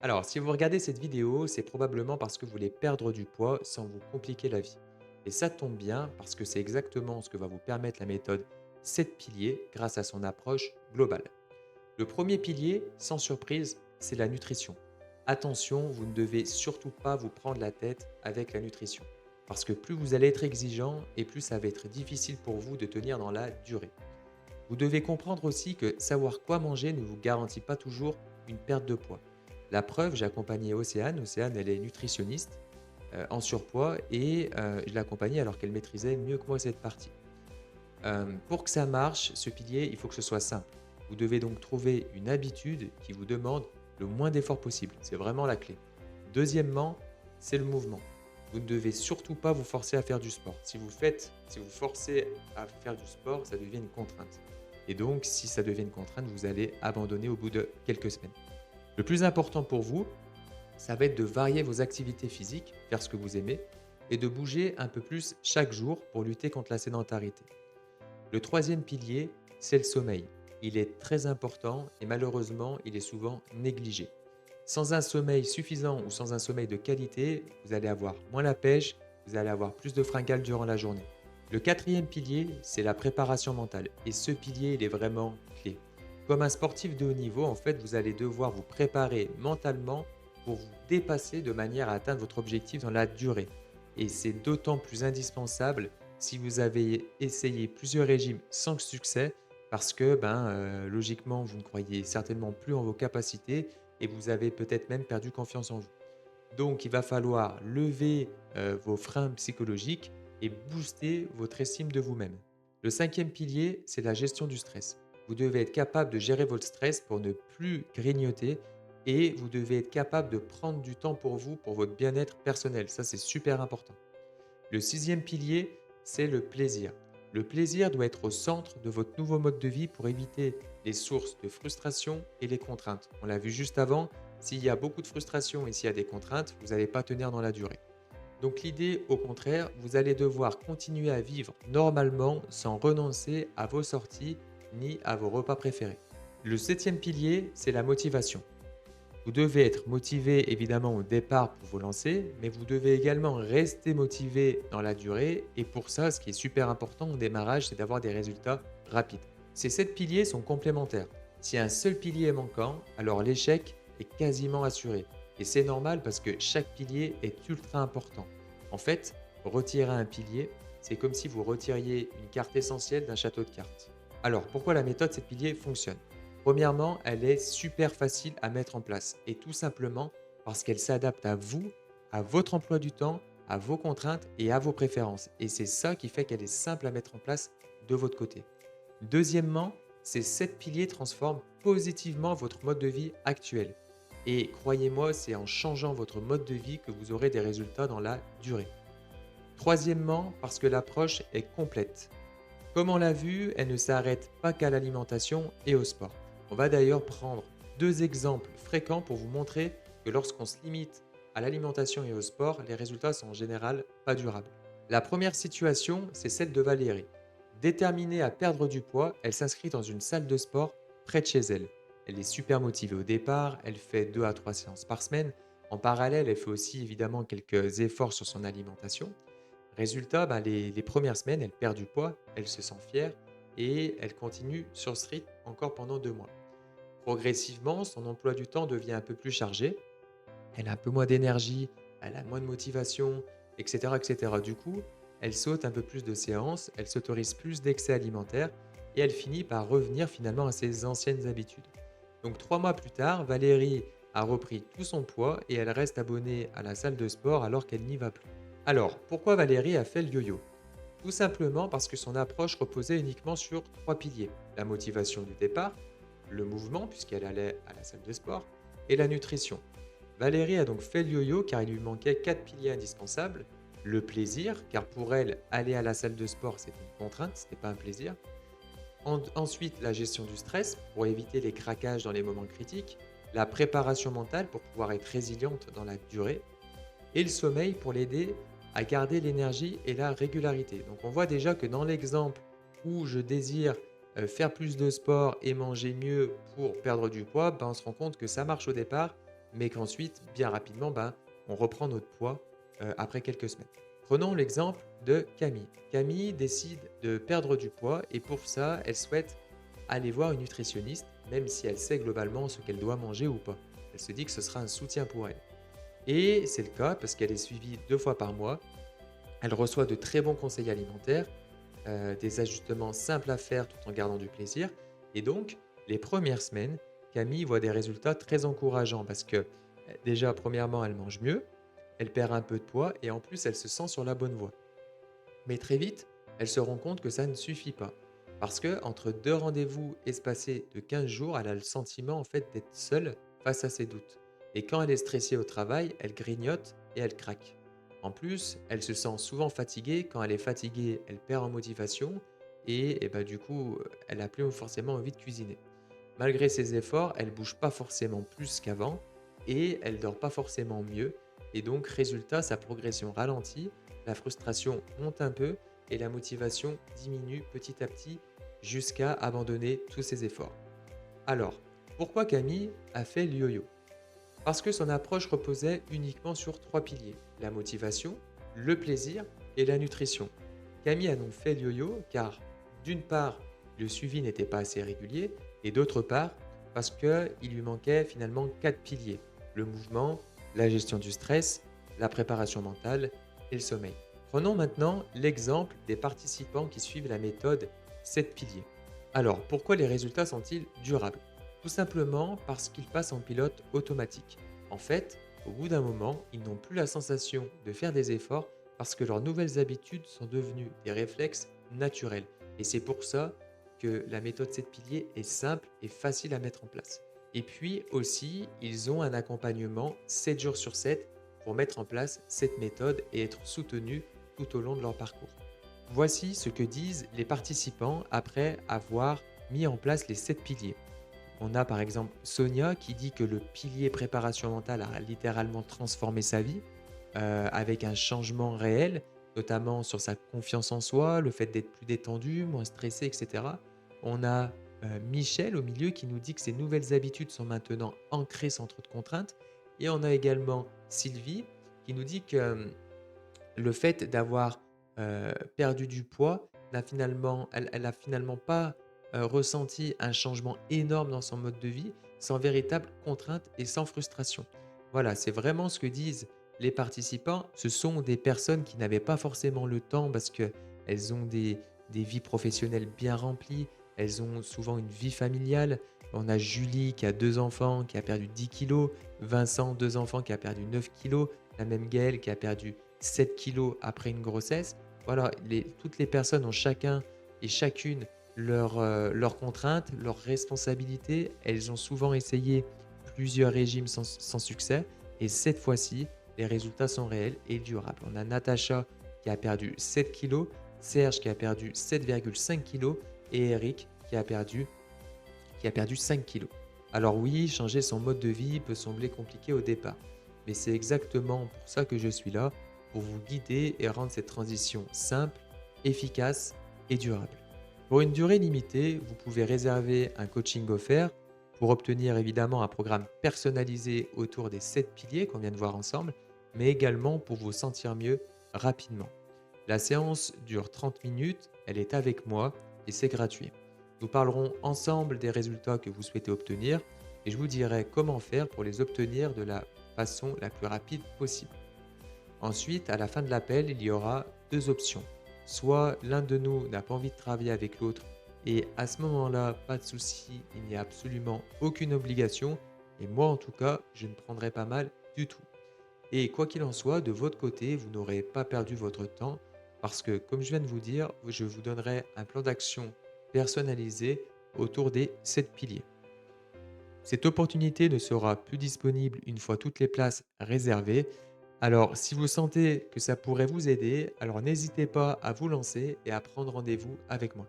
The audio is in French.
Alors, si vous regardez cette vidéo, c'est probablement parce que vous voulez perdre du poids sans vous compliquer la vie. Et ça tombe bien parce que c'est exactement ce que va vous permettre la méthode 7 piliers grâce à son approche globale. Le premier pilier, sans surprise, c'est la nutrition. Attention, vous ne devez surtout pas vous prendre la tête avec la nutrition. Parce que plus vous allez être exigeant et plus ça va être difficile pour vous de tenir dans la durée. Vous devez comprendre aussi que savoir quoi manger ne vous garantit pas toujours une perte de poids. La preuve, j'ai accompagné Océane. Océane, elle est nutritionniste en surpoids et je l'ai accompagnée alors qu'elle maîtrisait mieux que moi cette partie. Pour que ça marche, ce pilier, il faut que ce soit simple. Vous devez donc trouver une habitude qui vous demande le moins d'efforts possible. C'est vraiment la clé. Deuxièmement, c'est le mouvement. Vous ne devez surtout pas vous forcer à faire du sport. Si vous forcez à faire du sport, ça devient une contrainte. Et donc, si ça devient une contrainte, vous allez abandonner au bout de quelques semaines. Le plus important pour vous, ça va être de varier vos activités physiques, faire ce que vous aimez, et de bouger un peu plus chaque jour pour lutter contre la sédentarité. Le troisième pilier, c'est le sommeil. Il est très important et malheureusement, il est souvent négligé. Sans un sommeil suffisant ou sans un sommeil de qualité, vous allez avoir moins la pêche, vous allez avoir plus de fringales durant la journée. Le quatrième pilier, c'est la préparation mentale. Et ce pilier, il est vraiment clé. Comme un sportif de haut niveau, en fait, vous allez devoir vous préparer mentalement pour vous dépasser de manière à atteindre votre objectif dans la durée. Et c'est d'autant plus indispensable si vous avez essayé plusieurs régimes sans succès, parce que logiquement, vous ne croyez certainement plus en vos capacités et vous avez peut-être même perdu confiance en vous. Donc il va falloir lever vos freins psychologiques et booster votre estime de vous-même. Le cinquième pilier, c'est la gestion du stress. Vous devez être capable de gérer votre stress pour ne plus grignoter et vous devez être capable de prendre du temps pour vous, pour votre bien-être personnel. Ça, c'est super important. Le sixième pilier, c'est le plaisir. Le plaisir doit être au centre de votre nouveau mode de vie pour éviter les sources de frustration et les contraintes. On l'a vu juste avant, s'il y a beaucoup de frustration et s'il y a des contraintes, vous n'allez pas tenir dans la durée. Donc l'idée, au contraire, vous allez devoir continuer à vivre normalement sans renoncer à vos sorties ni à vos repas préférés. Le septième pilier, c'est la motivation. Vous devez être motivé évidemment au départ pour vous lancer, mais vous devez également rester motivé dans la durée. Et pour ça, ce qui est super important au démarrage, c'est d'avoir des résultats rapides. Ces 7 piliers sont complémentaires. Si un seul pilier est manquant, alors l'échec est quasiment assuré. Et c'est normal parce que chaque pilier est ultra important. En fait, retirer un pilier, c'est comme si vous retiriez une carte essentielle d'un château de cartes. Alors, pourquoi la méthode 7 piliers fonctionne? Premièrement, elle est super facile à mettre en place et tout simplement parce qu'elle s'adapte à vous, à votre emploi du temps, à vos contraintes et à vos préférences. Et c'est ça qui fait qu'elle est simple à mettre en place de votre côté. Deuxièmement, ces 7 piliers transforment positivement votre mode de vie actuel. Et croyez-moi, c'est en changeant votre mode de vie que vous aurez des résultats dans la durée. Troisièmement, parce que l'approche est complète. Comme on l'a vu, elle ne s'arrête pas qu'à l'alimentation et au sport. On va d'ailleurs prendre deux exemples fréquents pour vous montrer que lorsqu'on se limite à l'alimentation et au sport, les résultats sont en général pas durables. La première situation, c'est celle de Valérie. Déterminée à perdre du poids, elle s'inscrit dans une salle de sport près de chez elle. Elle est super motivée au départ, elle fait 2 à 3 séances par semaine. En parallèle, elle fait aussi évidemment quelques efforts sur son alimentation. Résultat, les premières semaines, elle perd du poids, elle se sent fière et elle continue sur ce rythme encore pendant 2 mois. Progressivement, son emploi du temps devient un peu plus chargé, elle a un peu moins d'énergie, elle a moins de motivation, et cetera. Du coup, elle saute un peu plus de séances, elle s'autorise plus d'excès alimentaires et elle finit par revenir finalement à ses anciennes habitudes. Donc 3 mois plus tard, Valérie a repris tout son poids et elle reste abonnée à la salle de sport alors qu'elle n'y va plus. Alors, pourquoi Valérie a fait le yo-yo? Tout simplement parce que son approche reposait uniquement sur 3 piliers. La motivation du départ, le mouvement puisqu'elle allait à la salle de sport et la nutrition. Valérie a donc fait le yo-yo car il lui manquait 4 piliers indispensables. Le plaisir, car pour elle, aller à la salle de sport, c'était une contrainte, ce n'était pas un plaisir. Ensuite, la gestion du stress pour éviter les craquages dans les moments critiques. La préparation mentale pour pouvoir être résiliente dans la durée et le sommeil pour l'aider à garder l'énergie et la régularité. Donc on voit déjà que dans l'exemple où je désire faire plus de sport et manger mieux pour perdre du poids, on se rend compte que ça marche au départ, mais qu'ensuite, bien rapidement, ben, on reprend notre poids après quelques semaines. Prenons l'exemple de Camille. Camille décide de perdre du poids et pour ça, elle souhaite aller voir une nutritionniste, même si elle sait globalement ce qu'elle doit manger ou pas. Elle se dit que ce sera un soutien pour elle. Et c'est le cas parce qu'elle est suivie 2 fois par mois. Elle reçoit de très bons conseils alimentaires, des ajustements simples à faire tout en gardant du plaisir. Et donc, les premières semaines, Camille voit des résultats très encourageants parce que, déjà, premièrement, elle mange mieux, elle perd un peu de poids et en plus, elle se sent sur la bonne voie. Mais très vite, elle se rend compte que ça ne suffit pas. Parce que entre 2 rendez-vous espacés de 15 jours, elle a le sentiment en fait d'être seule face à ses doutes. Et quand elle est stressée au travail, elle grignote et elle craque. En plus, elle se sent souvent fatiguée. Quand elle est fatiguée, elle perd en motivation et bah, du coup, elle n'a plus forcément envie de cuisiner. Malgré ses efforts, elle bouge pas forcément plus qu'avant et elle dort pas forcément mieux. Et donc, résultat, sa progression ralentit, la frustration monte un peu et la motivation diminue petit à petit jusqu'à abandonner tous ses efforts. Alors, pourquoi Camille a fait le yo-yo? Parce que son approche reposait uniquement sur trois piliers, la motivation, le plaisir et la nutrition. Camille a donc fait le yo-yo car, d'une part, le suivi n'était pas assez régulier et d'autre part, parce qu'il lui manquait finalement quatre piliers, le mouvement, la gestion du stress, la préparation mentale et le sommeil. Prenons maintenant l'exemple des participants qui suivent la méthode 7 piliers. Alors, pourquoi les résultats sont-ils durables? Tout simplement parce qu'ils passent en pilote automatique. En fait, au bout d'un moment, ils n'ont plus la sensation de faire des efforts parce que leurs nouvelles habitudes sont devenues des réflexes naturels. Et c'est pour ça que la méthode 7 piliers est simple et facile à mettre en place. Et puis aussi, ils ont un accompagnement 7 jours sur 7 pour mettre en place cette méthode et être soutenus tout au long de leur parcours. Voici ce que disent les participants après avoir mis en place les 7 piliers. On a par exemple Sonia qui dit que le pilier préparation mentale a littéralement transformé sa vie, avec un changement réel, notamment sur sa confiance en soi, le fait d'être plus détendu, moins stressé, et cetera. On a, Michel au milieu qui nous dit que ses nouvelles habitudes sont maintenant ancrées sans trop de contraintes et on a également Sylvie qui nous dit que, le fait d'avoir, perdu du poids elle a finalement pas, ressenti un changement énorme dans son mode de vie, sans véritable contrainte et sans frustration. Voilà, c'est vraiment ce que disent les participants. Ce sont des personnes qui n'avaient pas forcément le temps parce qu'elles ont des vies professionnelles bien remplies, elles ont souvent une vie familiale. On a Julie qui a 2 enfants, qui a perdu 10 kilos, Vincent, 2 enfants, qui a perdu 9 kilos, la même Gaëlle qui a perdu 7 kilos après une grossesse. Voilà, toutes les personnes ont chacun et chacune leurs contraintes, leurs responsabilités. Elles ont souvent essayé plusieurs régimes sans succès. Et cette fois-ci, les résultats sont réels et durables. On a Natacha qui a perdu 7 kilos, Serge qui a perdu 7,5 kilos et Eric qui a perdu 5 kilos. Alors oui, changer son mode de vie peut sembler compliqué au départ, mais c'est exactement pour ça que je suis là, pour vous guider et rendre cette transition simple, efficace et durable. Pour une durée limitée, vous pouvez réserver un coaching offert pour obtenir évidemment un programme personnalisé autour des 7 piliers qu'on vient de voir ensemble, mais également pour vous sentir mieux rapidement. La séance dure 30 minutes, elle est avec moi et c'est gratuit. Nous parlerons ensemble des résultats que vous souhaitez obtenir et je vous dirai comment faire pour les obtenir de la façon la plus rapide possible. Ensuite, à la fin de l'appel, il y aura deux options. Soit l'un de nous n'a pas envie de travailler avec l'autre et à ce moment-là, pas de souci, il n'y a absolument aucune obligation et moi en tout cas, je ne prendrai pas mal du tout. Et quoi qu'il en soit, de votre côté, vous n'aurez pas perdu votre temps parce que, comme je viens de vous dire, je vous donnerai un plan d'action personnalisé autour des 7 piliers. Cette opportunité ne sera plus disponible une fois toutes les places réservées. Alors, si vous sentez que ça pourrait vous aider, alors n'hésitez pas à vous lancer et à prendre rendez-vous avec moi.